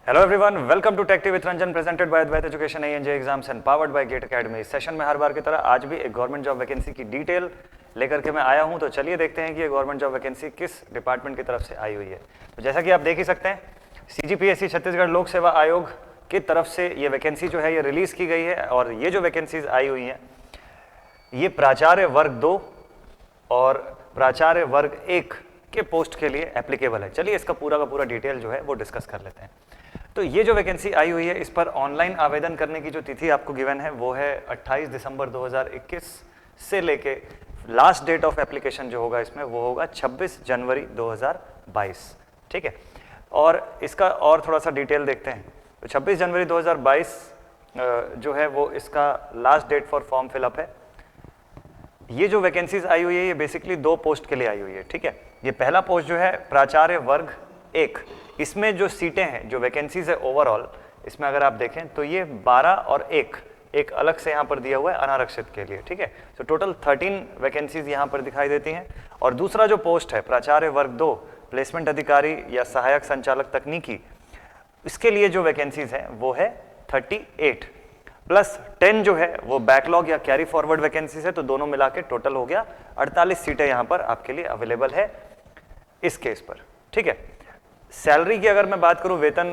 Hello everyone, welcome to tech with Ranjan presented by Advait education ANJ exams and powered by gate academy. इस session में हर बार की तरह आज भी एक गवर्नमेंट जॉब वैकेंसी की डिटेल लेकर के मैं आया हूं। तो चलिए देखते हैं कि ये गवर्नमेंट जॉब वैकेंसी किस डिपार्टमेंट की तरफ से आई हुई है। तो जैसा कि आप देख ही सकते हैं, सीजीपीएससी छत्तीसगढ़ लोक सेवा आयोग की तरफ से ये वैकेंसी जो है ये रिलीज की गई है। और ये जो वैकेंसीज आई हुई हैं ये प्राचार्य वर्ग 2 और प्राचार्य वर्ग 1 के पोस्ट के लिए एप्लीकेबल है। चलिए इसका पूरा का पूरा डिटेल जो है वो डिस्कस कर लेते हैं। तो ये जो वैकेंसी आई हुई है इस पर ऑनलाइन आवेदन करने की जो तिथि आपको गिवन है वो है 28 दिसंबर 2021 से लेके लास्ट डेट ऑफ एप्लीकेशन जो होगा इसमें वो होगा 26 जनवरी 2022। ठीक है, और इसका और थोड़ा सा डिटेल देखते हैं। तो 26 जनवरी 2022 जो है वो इसका last date for form fill up है। ये जो वैकेंसीज आई हुई है ये बेसिकली 2 पोस्ट के लिए आई हुई है। ठीक है, ये पहला पोस्ट जो है प्राचार्य वर्ग 1, इसमें जो सीटें हैं, जो वैकेंसीज है ओवरऑल, इसमें अगर आप देखें तो ये 12 और 1 अलग से यहाँ पर दिया हुआ है अनारक्षित के लिए। ठीक है, तो टोटल 13 वैकेंसीज यहाँ पर दिखाई देती हैं। और दूसरा जो पोस्ट है प्राचार्य वर्ग 2 प्लेसमेंट अधिकारी या सहायक संचालक तकनीकी, इसके लिए जो वैकेंसीज हैं वो है 38 प्लस 10 जो है वो बैकलॉग या कैरी फॉरवर्ड वैकेंसीज है। तो दोनों मिला के टोटल हो गया 48 सीटें यहाँ पर आपके लिए अवेलेबल है इस केस पर। ठीक है, सैलरी की अगर मैं बात करूं, वेतन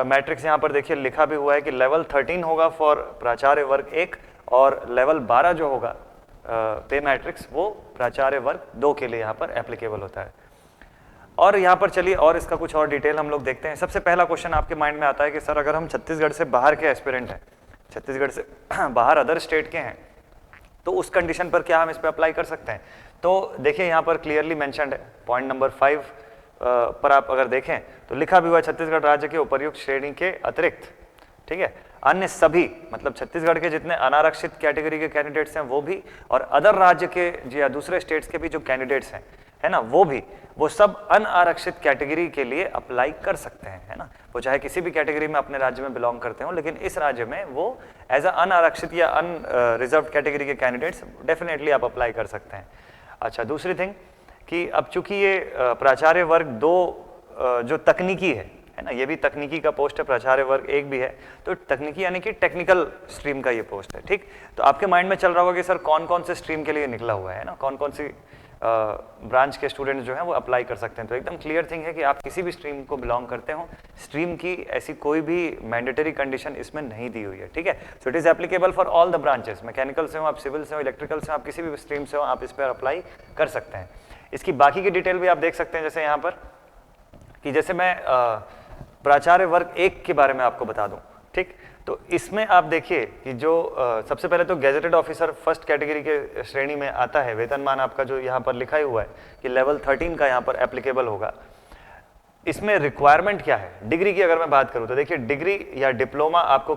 मैट्रिक्स यहाँ पर देखिए लिखा भी हुआ है कि लेवल 13 होगा फॉर प्राचार्य वर्ग 1 और लेवल 12 जो होगा पे मैट्रिक्स वो प्राचार्य वर्ग 2 के लिए यहाँ पर एप्लीकेबल होता है। और यहाँ पर चलिए और इसका कुछ और डिटेल हम लोग देखते हैं। सबसे पहला क्वेश्चन आपके माइंड में आता है कि सर अगर हम छत्तीसगढ़ से बाहर के एस्पिरेंट हैं, छत्तीसगढ़ से बाहर अदर स्टेट के हैं, तो उस कंडीशन पर क्या हम इस पर अप्लाई कर सकते हैं? तो देखिए यहाँ पर क्लियरली मेंशन्ड है पॉइंट नंबर 5 पर आप अगर देखें तो लिखा भी हुआ है छत्तीसगढ़ राज्य के उपर्युक्त श्रेणी के अतिरिक्त, ठीक है, अन्य सभी, मतलब छत्तीसगढ़ के जितने अनारक्षित कैटेगरी के कैंडिडेट्स हैं वो भी, और अदर राज्य के या दूसरे स्टेट्स के भी जो कैंडिडेट्स हैं, है ना, वो भी, वो सब अनारक्षित कैटेगरी के लिए अप्लाई कर सकते हैं, है ना। वो चाहे किसी भी कैटेगरी में अपने राज्य में बिलोंग करते हो, लेकिन इस राज्य में वो एज अ अनारक्षित या अनरिजर्व कैटेगरी के कैंडिडेट्स डेफिनेटली आप अप्लाई कर सकते हैं। अच्छा, दूसरी थिंग कि अब चूंकि ये प्राचार्य वर्ग 2 जो तकनीकी है ना, ये भी तकनीकी का पोस्ट है, प्राचार्य वर्ग 1 भी है, तो तकनीकी यानी कि टेक्निकल स्ट्रीम का ये पोस्ट है। ठीक, तो आपके माइंड में चल रहा होगा कि सर कौन कौन से स्ट्रीम के लिए निकला हुआ है ना, कौन कौन सी ब्रांच के स्टूडेंट्स जो हैं वो अप्लाई कर सकते हैं। तो एकदम क्लियर थिंग है कि आप किसी भी स्ट्रीम को बिलोंग करते हो, स्ट्रीम की ऐसी कोई भी मैंडेटरी कंडीशन इसमें नहीं दी हुई है। ठीक है, so it is applicable for all the branches. Mechanical से हो आप, सिविल से हो, इलेक्ट्रिकल से हो आप, किसी भी स्ट्रीम से हो आप इस पर अप्लाई कर सकते हैं। इसकी बाकी की डिटेल भी आप देख सकते हैं, जैसे यहाँ पर कि जैसे मैं प्राचार्य वर्ग 1 के बारे में आपको बता दूं। ठीक, तो इसमें आप देखिए कि जो सबसे पहले तो गैजेटेड ऑफिसर फर्स्ट कैटेगरी के श्रेणी में आता है। वेतनमान आपका जो यहाँ पर लिखा ही हुआ है कि लेवल 13 का यहाँ पर एप्लीकेबल होगा। इसमें रिक्वायरमेंट क्या है? डिग्री की अगर मैं बात करूं तो देखिए, डिग्री या डिप्लोमा आपको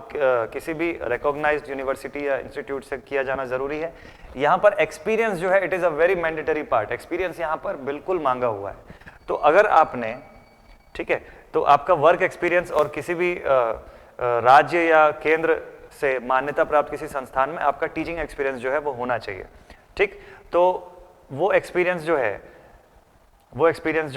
किसी भी रिकॉग्नाइज्ड यूनिवर्सिटी या इंस्टीट्यूट से किया जाना जरूरी है। यहाँ पर एक्सपीरियंस जो है it is a very mandatory part. Experience यहाँ पर बिल्कुल मांगा हुआ है। तो अगर आपने, ठीक है, तो आपका वर्क एक्सपीरियंस और किसी भी राज्य या केंद्र से मान्यता प्राप्त किसी संस्थान में आपका टीचिंग एक्सपीरियंस जो है वो होना चाहिए। ठीक, तो वो एक्सपीरियंस जो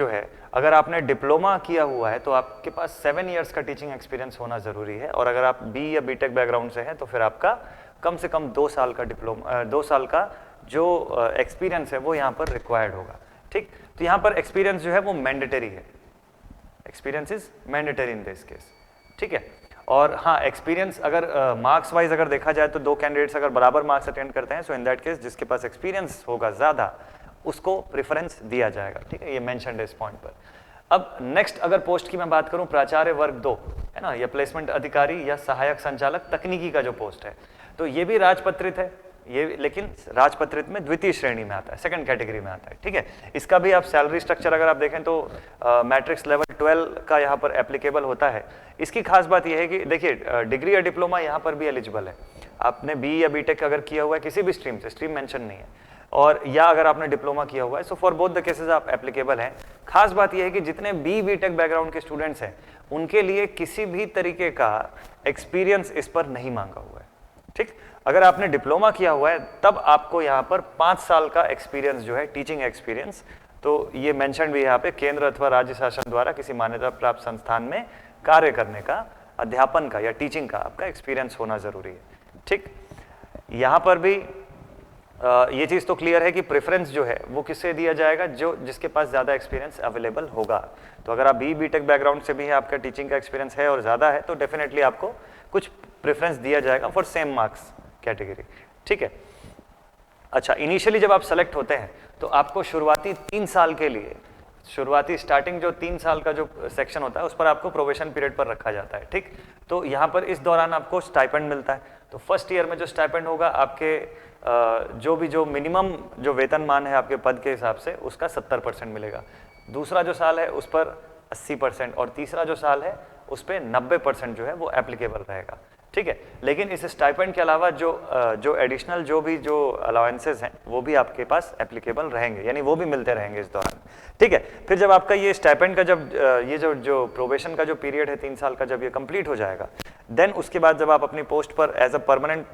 है अगर आपने डिप्लोमा किया हुआ है तो आपके पास 7 इयर्स का टीचिंग एक्सपीरियंस होना जरूरी है। और अगर आप बी या बीटेक बैकग्राउंड से हैं तो फिर आपका कम से कम 2 साल का डिप्लोमा, 2 साल का जो एक्सपीरियंस है वो यहाँ पर रिक्वायर्ड होगा। ठीक, तो यहाँ पर एक्सपीरियंस जो है वो मैंडेटरी है। Experience is mandatory in this case. ठीक है, और हाँ, एक्सपीरियंस अगर मार्क्स वाइज अगर देखा जाए तो 2 कैंडिडेट्स अगर बराबर मार्क्स अटेंड करते हैं, सो इन दैट केस जिसके पास एक्सपीरियंस होगा ज्यादा उसको प्रेफरेंस दिया जाएगा। ठीक है, ये मेंशन्ड है इस पॉइंट पर। अब नेक्स्ट अगर पोस्ट की मैं बात करूं, प्राचार्य वर्ग 2 है ना, ये प्लेसमेंट अधिकारी या सहायक संचालक तकनीकी का जो पोस्ट है, तो ये भी राजपत्रित है, ये लेकिन राजपत्रित में द्वितीय श्रेणी में आता है, सेकंड कैटेगरी में आता है। ठीक है, इसका भी आप सैलरी स्ट्रक्चर अगर आप देखें तो मैट्रिक्स लेवल 12 का यहाँ पर एप्लीकेबल होता है। इसकी खास बात यह है कि देखिए, डिग्री या डिप्लोमा यहाँ पर भी एलिजिबल है। आपने बी या बीटेक अगर किया हुआ है किसी भी स्ट्रीम से, स्ट्रीम मेंशन नहीं है, और या अगर आपने डिप्लोमा किया हुआ है, so for both the cases आप एप्लीकेबल हैं। खास बात यह है कि जितने बी बीटेक बैकग्राउंड के स्टूडेंट्स हैं उनके लिए किसी भी तरीके का एक्सपीरियंस इस पर नहीं मांगा हुआ है। ठीक, अगर आपने डिप्लोमा किया हुआ है तब आपको यहाँ पर 5 साल का एक्सपीरियंस जो है, टीचिंग एक्सपीरियंस, तो ये मेंशन भी यहाँ पे केंद्र अथवा राज्य शासन द्वारा किसी मान्यता प्राप्त संस्थान में कार्य करने का, अध्यापन का या टीचिंग का आपका एक्सपीरियंस होना जरूरी है। ठीक, यहाँ पर भी ये चीज़ तो क्लियर है कि प्रेफरेंस जो है वो किससे दिया जाएगा, जो जिसके पास ज़्यादा एक्सपीरियंस अवेलेबल होगा। तो अगर आप बीटेक बैकग्राउंड से भी है, आपका टीचिंग का एक्सपीरियंस है और ज़्यादा है, तो डेफिनेटली आपको कुछ प्रेफरेंस दिया जाएगा फॉर सेम मार्क्स कैटेगरी। ठीक है, अच्छा, इनिशियली जब आप सेलेक्ट होते हैं तो आपको शुरुआती 3 साल के लिए, शुरुआती स्टार्टिंग जो 3 साल का जो सेक्शन होता है उस पर आपको प्रोबेशन पीरियड पर रखा जाता है। ठीक, तो यहाँ पर इस दौरान आपको स्टाइपेंड मिलता है। तो फर्स्ट ईयर में जो स्टाइपेंड होगा आपके जो मिनिमम जो वेतनमान है आपके पद के हिसाब से उसका 70% मिलेगा। दूसरा जो साल है उस पर 80% और तीसरा जो साल है उस पर 90% जो है वो एप्लीकेबल रहेगा। ठीक है, लेकिन इस स्टाइपेंड के अलावा जो एडिशनल जो अलाउंसेस हैं वो भी आपके पास एप्लीकेबल रहेंगे, यानी वो भी मिलते रहेंगे इस दौरान। ठीक है, फिर जब आपका ये स्टाइपेंड का जब ये जो प्रोबेशन का जो पीरियड है 3 साल का, जब ये कंप्लीट हो जाएगा, देन उसके बाद जब आप अपनी पोस्ट पर एज अ परमानेंट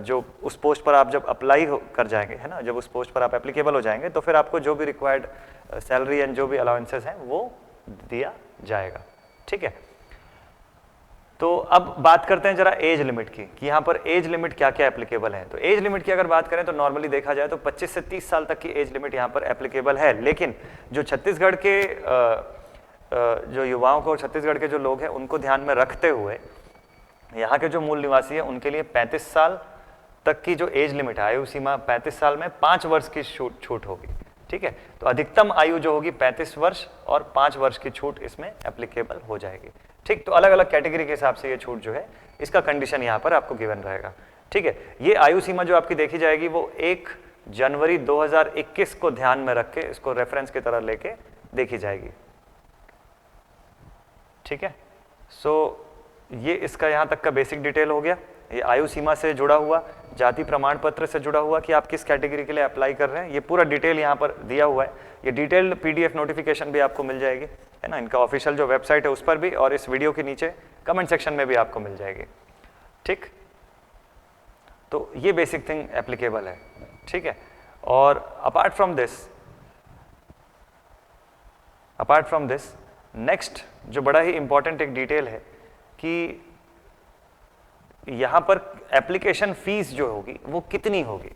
जो उस पोस्ट पर आप जब अप्लाई कर जाएंगे, है ना, जब उस पोस्ट पर आप एप्लीकेबल हो जाएंगे तो फिर आपको जो भी रिक्वायर्ड सैलरी एंड जो भी अलाउंसेस हैं वो दिया जाएगा। ठीक है, तो अब बात करते हैं जरा एज लिमिट की, कि यहाँ पर एज लिमिट क्या क्या एप्लीकेबल है। तो एज लिमिट की अगर बात करें तो नॉर्मली देखा जाए तो 25 से 30 साल तक की एज लिमिट यहाँ पर एप्लीकेबल है, लेकिन जो छत्तीसगढ़ के जो युवाओं को और छत्तीसगढ़ के जो लोग हैं उनको ध्यान में रखते हुए यहाँ के जो मूल निवासी है उनके लिए 35 साल तक की जो एज लिमिट है, आयु सीमा 35 साल में 5 वर्ष की छूट होगी। ठीक है, तो अधिकतम आयु जो होगी 35 वर्ष और 5 वर्ष की छूट इसमें एप्लीकेबल हो जाएगी। ठीक, तो अलग अलग कैटेगरी के हिसाब से ये छूट जो है इसका कंडीशन यहाँ पर आपको गिवन रहेगा। ठीक है, ये आयु सीमा जो आपकी देखी जाएगी वो 1 जनवरी 2021 को ध्यान में रख के इसको रेफरेंस की तरह लेके देखी जाएगी। ठीक है, सो ये इसका यहाँ तक का बेसिक डिटेल हो गया। ये आयु सीमा से जुड़ा हुआ, जाति प्रमाण पत्र से जुड़ा हुआ कि आप किस कैटेगरी के लिए अप्लाई कर रहे हैं, ये पूरा डिटेल यहाँ पर दिया हुआ है। ये डिटेल्ड PDF नोटिफिकेशन भी आपको मिल जाएगी, है ना, इनका ऑफिशियल जो वेबसाइट है उस पर भी, और इस वीडियो के नीचे कमेंट सेक्शन में भी आपको मिल जाएगी। ठीक, तो ये बेसिक थिंग एप्लीकेबल है। ठीक है, और अपार्ट फ्रॉम दिस नेक्स्ट जो बड़ा ही इंपॉर्टेंट एक डिटेल है कि यहाँ पर एप्लीकेशन फीस जो होगी वो कितनी होगी।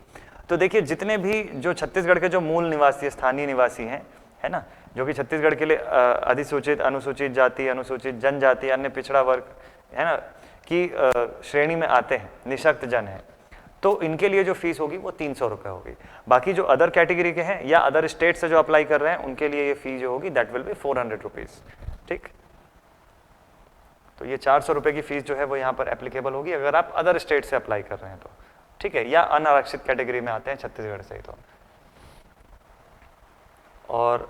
तो देखिए, जितने भी जो छत्तीसगढ़ के जो मूल निवासी, स्थानीय निवासी हैं, है ना, जो कि छत्तीसगढ़ के लिए अधिसूचित, अनुसूचित जाति, अनुसूचित जनजाति, अन्य पिछड़ा वर्ग, है ना, की श्रेणी में आते हैं, निःशक्त जन है, तो इनके लिए जो फीस होगी वो 300 रुपये होगी। बाकी जो अदर कैटेगरी के हैं या अदर स्टेट से जो अप्लाई कर रहे हैं उनके लिए ये फी जो होगी दैट विल बी 400 रुपीज़। ठीक, तो ये 400 रुपये की फीस जो है वो यहाँ पर एप्लीकेबल होगी अगर आप अदर स्टेट से अप्लाई कर रहे हैं तो। ठीक है, या अनारक्षित कैटेगरी में आते हैं छत्तीसगढ़ से ही तो। और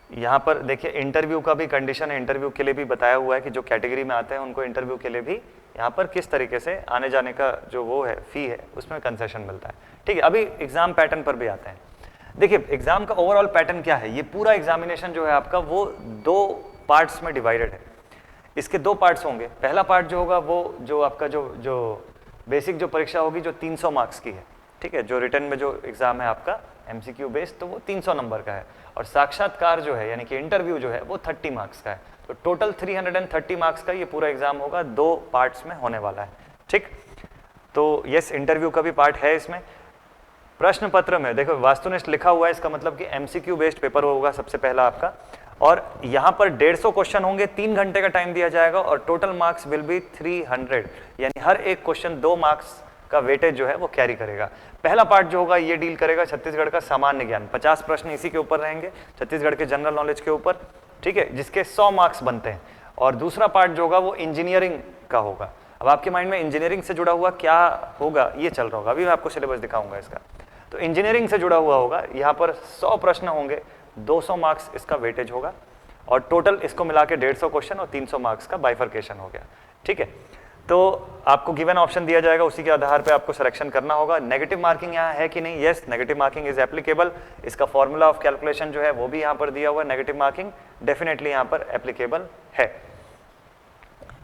यहाँ पर देखिए इंटरव्यू का भी कंडीशन है, इंटरव्यू के लिए भी बताया हुआ है कि जो कैटेगरी में आते हैं उनको इंटरव्यू के लिए भी यहाँ पर किस तरीके से आने जाने का जो वो है फी है उसमें कंसेशन मिलता है। ठीक है, अभी एग्जाम पैटर्न पर भी आते हैं। देखिए, एग्जाम का ओवरऑल पैटर्न क्या है, ये पूरा एग्जामिनेशन जो है आपका वो 2 पार्ट्स में डिवाइडेड है। इसके 2 पार्ट्स होंगे। पहला पार्ट जो होगा वो जो आपका जो बेसिक जो परीक्षा होगी जो 300 मार्क्स की है। ठीक है, जो रिटर्न में जो एग्जाम है आपका MCQ बेस्ड तो वो 300 नंबर का है, और साक्षात्कार जो है यानी कि इंटरव्यू जो है वो 30 मार्क्स का है। तो टोटल 330 मार्क्स का ये पूरा एग्जाम होगा, 2 पार्ट्स में होने वाला है। ठीक, तो यस, इंटरव्यू का भी पार्ट है इसमें। प्रश्न पत्र में देखो वास्तुनिष्ठ लिखा हुआ है, इसका मतलब कि MCQ बेस्ड पेपर होगा सबसे पहला आपका, और यहाँ पर 150 क्वेश्चन होंगे, 3 घंटे का टाइम दिया जाएगा, और टोटल मार्क्स विल बी 300, यानी हर एक क्वेश्चन 2 मार्क्स का वेटेज जो है वो कैरी करेगा। पहला पार्ट जो होगा ये डील करेगा छत्तीसगढ़ का सामान्य ज्ञान, 50 प्रश्न इसी के ऊपर रहेंगे, छत्तीसगढ़ के जनरल नॉलेज के ऊपर। ठीक है, जिसके 100 मार्क्स बनते हैं। और दूसरा पार्ट जो होगा वो इंजीनियरिंग का होगा। अब आपके माइंड में इंजीनियरिंग से जुड़ा हुआ क्या होगा ये चल रहा होगा, अभी मैं आपको सिलेबस दिखाऊंगा इसका। तो इंजीनियरिंग से जुड़ा हुआ होगा, यहाँ पर 100 प्रश्न होंगे, 200 मार्क्स इसका वेटेज होगा, और टोटल इसको मिला के 150 क्वेश्चन और 300 मार्क्स का बाइफर्केशन हो गया। ठीक है, तो आपको गिवन ऑप्शन दिया जाएगा, उसी के आधार पे आपको सिलेक्शन करना होगा। नेगेटिव मार्किंग यहाँ है कि नहीं, yes, negative marking is applicable. इसका फॉर्मूला ऑफ कैलकुलेशन जो है वो भी यहाँ पर दिया हुआ है, नेगेटिव मार्किंग डेफिनेटली यहाँ पर एप्लीकेबल है।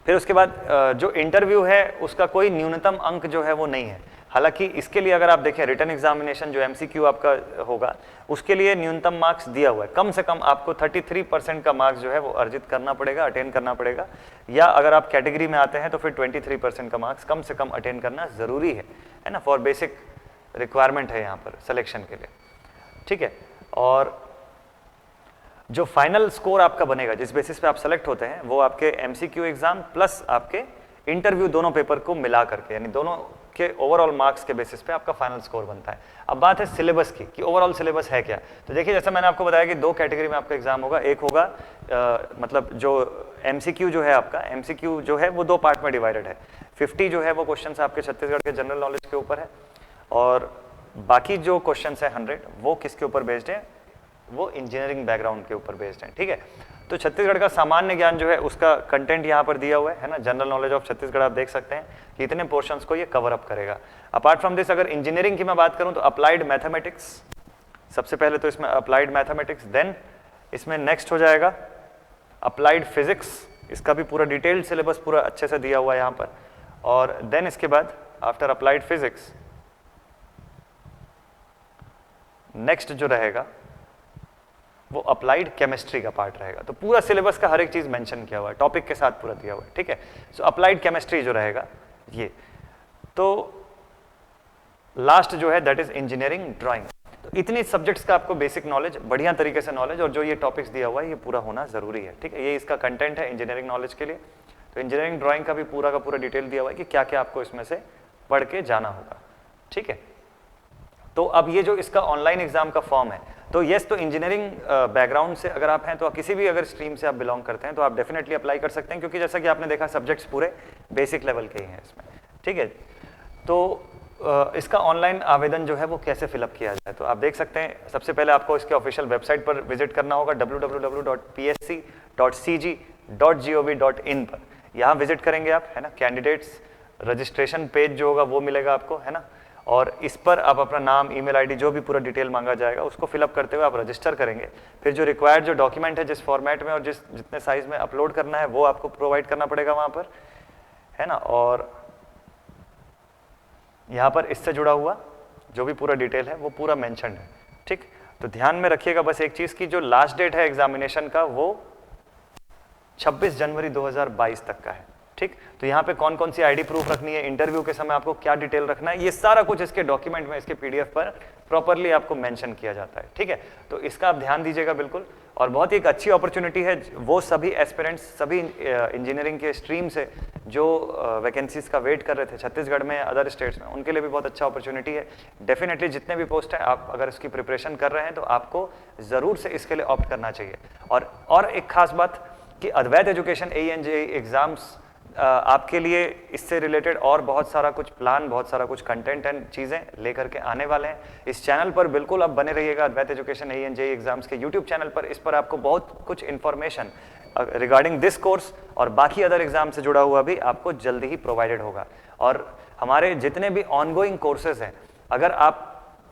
फिर उसके बाद जो इंटरव्यू है उसका कोई न्यूनतम अंक जो है वो नहीं है, हालांकि इसके लिए अगर आप देखें रिटन एग्जामिनेशन जो MCQ आपका होगा उसके लिए न्यूनतम मार्क्स दिया हुआ है, कम से कम आपको 33% का मार्क्स जो है वो अर्जित करना पड़ेगा, अटेन करना पड़ेगा, या अगर आप कैटेगरी में आते हैं तो फिर 23% का मार्क्स कम से कम अटेन करना जरूरी है ना, फॉर बेसिक रिक्वायरमेंट है यहाँ पर सिलेक्शन के लिए, ठीक है। और जो फाइनल स्कोर आपका बनेगा जिस बेसिस पे आप सेलेक्ट होते हैं वो आपके MCQ एग्जाम प्लस आपके इंटरव्यू दोनों पेपर को मिला करके, यानी दोनों के ओवरऑल मार्क्स के बेसिस पे आपका फाइनल स्कोर बनता है। अब बात है सिलेबस की कि ओवरऑल सिलेबस है क्या। तो देखिए जैसे मैंने आपको बताया कि 2 कैटेगरी में आपका एग्जाम होगा, एक होगा मतलब जो MCQ जो है आपका, MCQ जो है वो 2 पार्ट में डिवाइडेड है। 50 जो है वो क्वेश्चन आपके छत्तीसगढ़ के जनरल नॉलेज के ऊपर है, और बाकी जो क्वेश्चन है 100 वो किसके ऊपर बेस्ड है, वो इंजीनियरिंग बैकग्राउंड के ऊपर बेस्ड है, ठीक है। तो छत्तीसगढ़ का सामान्य ज्ञान जो है उसका कंटेंट यहाँ पर दिया हुआ है ना, जनरल नॉलेज ऑफ छत्तीसगढ़ आप देख सकते हैं कि इतने पोर्शंस को ये कवर अप करेगा। अपार्ट फ्रॉम दिस अगर इंजीनियरिंग की मैं बात करूँ तो अप्लाइड मैथमेटिक्स, सबसे पहले तो इसमें अप्लाइड मैथमेटिक्स, देन इसमें नेक्स्ट हो जाएगा अप्लाइड फिजिक्स, इसका भी पूरा डिटेल्ड सिलेबस पूरा अच्छे से दिया हुआ है यहाँ पर, और देन इसके बाद आफ्टर अप्लाइड फिजिक्स नेक्स्ट जो रहेगा वो अप्लाइड केमिस्ट्री का पार्ट रहेगा। तो पूरा सिलेबस का हर एक चीज मेंशन किया हुआ है, टॉपिक के साथ पूरा दिया हुआ है, ठीक है। सो अप्लाइड केमिस्ट्री जो रहेगा ये, तो लास्ट जो है दैट इज इंजीनियरिंग ड्राइंग। तो इतनी सब्जेक्ट्स का आपको बेसिक नॉलेज, बढ़िया तरीके से नॉलेज, और जो ये टॉपिक्स दिया हुआ है ये पूरा होना जरूरी है, ठीक है। ये इसका कंटेंट है इंजीनियरिंग नॉलेज के लिए। तो इंजीनियरिंग ड्राइंग का भी पूरा डिटेल दिया हुआ है कि क्या क्या आपको इसमें से पढ़ के जाना होगा, ठीक है। तो अब ये जो इसका ऑनलाइन एग्जाम का फॉर्म है, तो यस, तो इंजीनियरिंग बैकग्राउंड से अगर आप हैं तो किसी भी अगर स्ट्रीम से आप बिलोंग करते हैं तो आप डेफिनेटली अप्लाई कर सकते हैं, क्योंकि जैसा कि आपने देखा सब्जेक्ट्स पूरे बेसिक लेवल के ही हैं इसमें, ठीक है। तो इसका ऑनलाइन आवेदन जो है वो कैसे फिलअप किया जाए, तो आप देख सकते हैं सबसे पहले आपको इसके ऑफिशियल वेबसाइट पर विजिट करना होगा www.psc.gov.in पर। यहाँ विजिट करेंगे आप, है ना, कैंडिडेट्स रजिस्ट्रेशन पेज जो होगा वो मिलेगा आपको, है ना, और इस पर आप अपना नाम, ईमेल आईडी, जो भी पूरा डिटेल मांगा जाएगा उसको फिलअप करते हुए आप रजिस्टर करेंगे। फिर जो रिक्वायर्ड जो डॉक्यूमेंट है, जिस फॉर्मेट में और जितने साइज में अपलोड करना है वो आपको प्रोवाइड करना पड़ेगा वहाँ पर, है ना। और यहाँ पर इससे जुड़ा हुआ जो भी पूरा डिटेल है वो पूरा मेंशन्ड है, ठीक। तो ध्यान में रखिएगा बस एक चीज़ की, जो लास्ट डेट है एग्जामिनेशन का वो 26 जनवरी 2022 तक का है, ठीक। तो यहाँ पे कौन कौन सी आईडी प्रूफ रखनी है, इंटरव्यू के समय आपको क्या डिटेल रखना है, ये सारा कुछ इसके डॉक्यूमेंट में, इसके PDF पर प्रॉपरली आपको मेंशन किया जाता है, ठीक है। तो इसका आप ध्यान दीजिएगा बिल्कुल। और बहुत ही एक अच्छी अपॉर्चुनिटी है, वो सभी एस्पिरेंट्स, सभी इंजीनियरिंग के स्ट्रीम से जो वैकेंसीज का वेट कर रहे थे छत्तीसगढ़ में, अदर स्टेट्स में, उनके लिए भी बहुत अच्छा अपॉर्चुनिटी है। डेफिनेटली जितने भी पोस्ट है, आप अगर इसकी प्रिपरेशन कर रहे हैं तो आपको ज़रूर से इसके लिए ऑप्ट करना चाहिए। और एक खास बात कि अद्वैत एजुकेशन ANJE एग्जाम्स आपके लिए इससे रिलेटेड और बहुत सारा कुछ प्लान, बहुत सारा कुछ कंटेंट एंड चीज़ें लेकर के आने वाले हैं। इस चैनल पर बिल्कुल आप बने रहिएगा, अद्वैत एजुकेशन ANJE एग्जाम्स के यूट्यूब चैनल पर। इस पर आपको बहुत कुछ इन्फॉर्मेशन रिगार्डिंग दिस कोर्स और बाकी अदर एग्जाम से जुड़ा हुआ भी आपको जल्दी ही प्रोवाइडेड होगा। और हमारे जितने भी ऑनगोइंग कोर्सेज हैं, अगर आप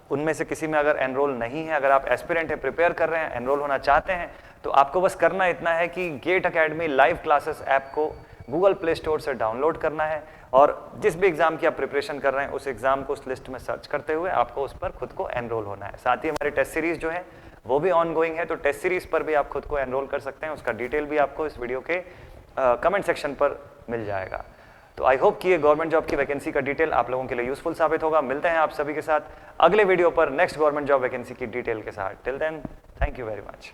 उनमें से किसी में अगर एनरोल नहीं है, अगर आप एस्पिरेंट है, प्रिपेयर कर रहे हैं, एनरोल होना चाहते हैं, तो आपको बस करना इतना है कि GATE Academy live classes app को गूगल प्ले स्टोर से डाउनलोड करना है, और जिस भी एग्जाम की आप प्रिपरेशन कर रहे हैं उस एग्जाम को उस लिस्ट में सर्च करते हुए आपको उस पर खुद को एनरोल होना है। साथ ही हमारी टेस्ट सीरीज जो है वो भी ऑनगोइंग है, तो टेस्ट सीरीज पर भी आप खुद को एनरोल कर सकते हैं। उसका डिटेल भी आपको इस वीडियो के कमेंट सेक्शन पर मिल जाएगा। तो आई होप कि ये गवर्नमेंट जॉब की वैकेंसी का डिटेल आप लोगों के लिए यूजफुल साबित होगा। मिलते हैं आप सभी के साथ अगले वीडियो पर नेक्स्ट गवर्नमेंट जॉब वैकेंसी की डिटेल के साथ। Till then, thank you very much.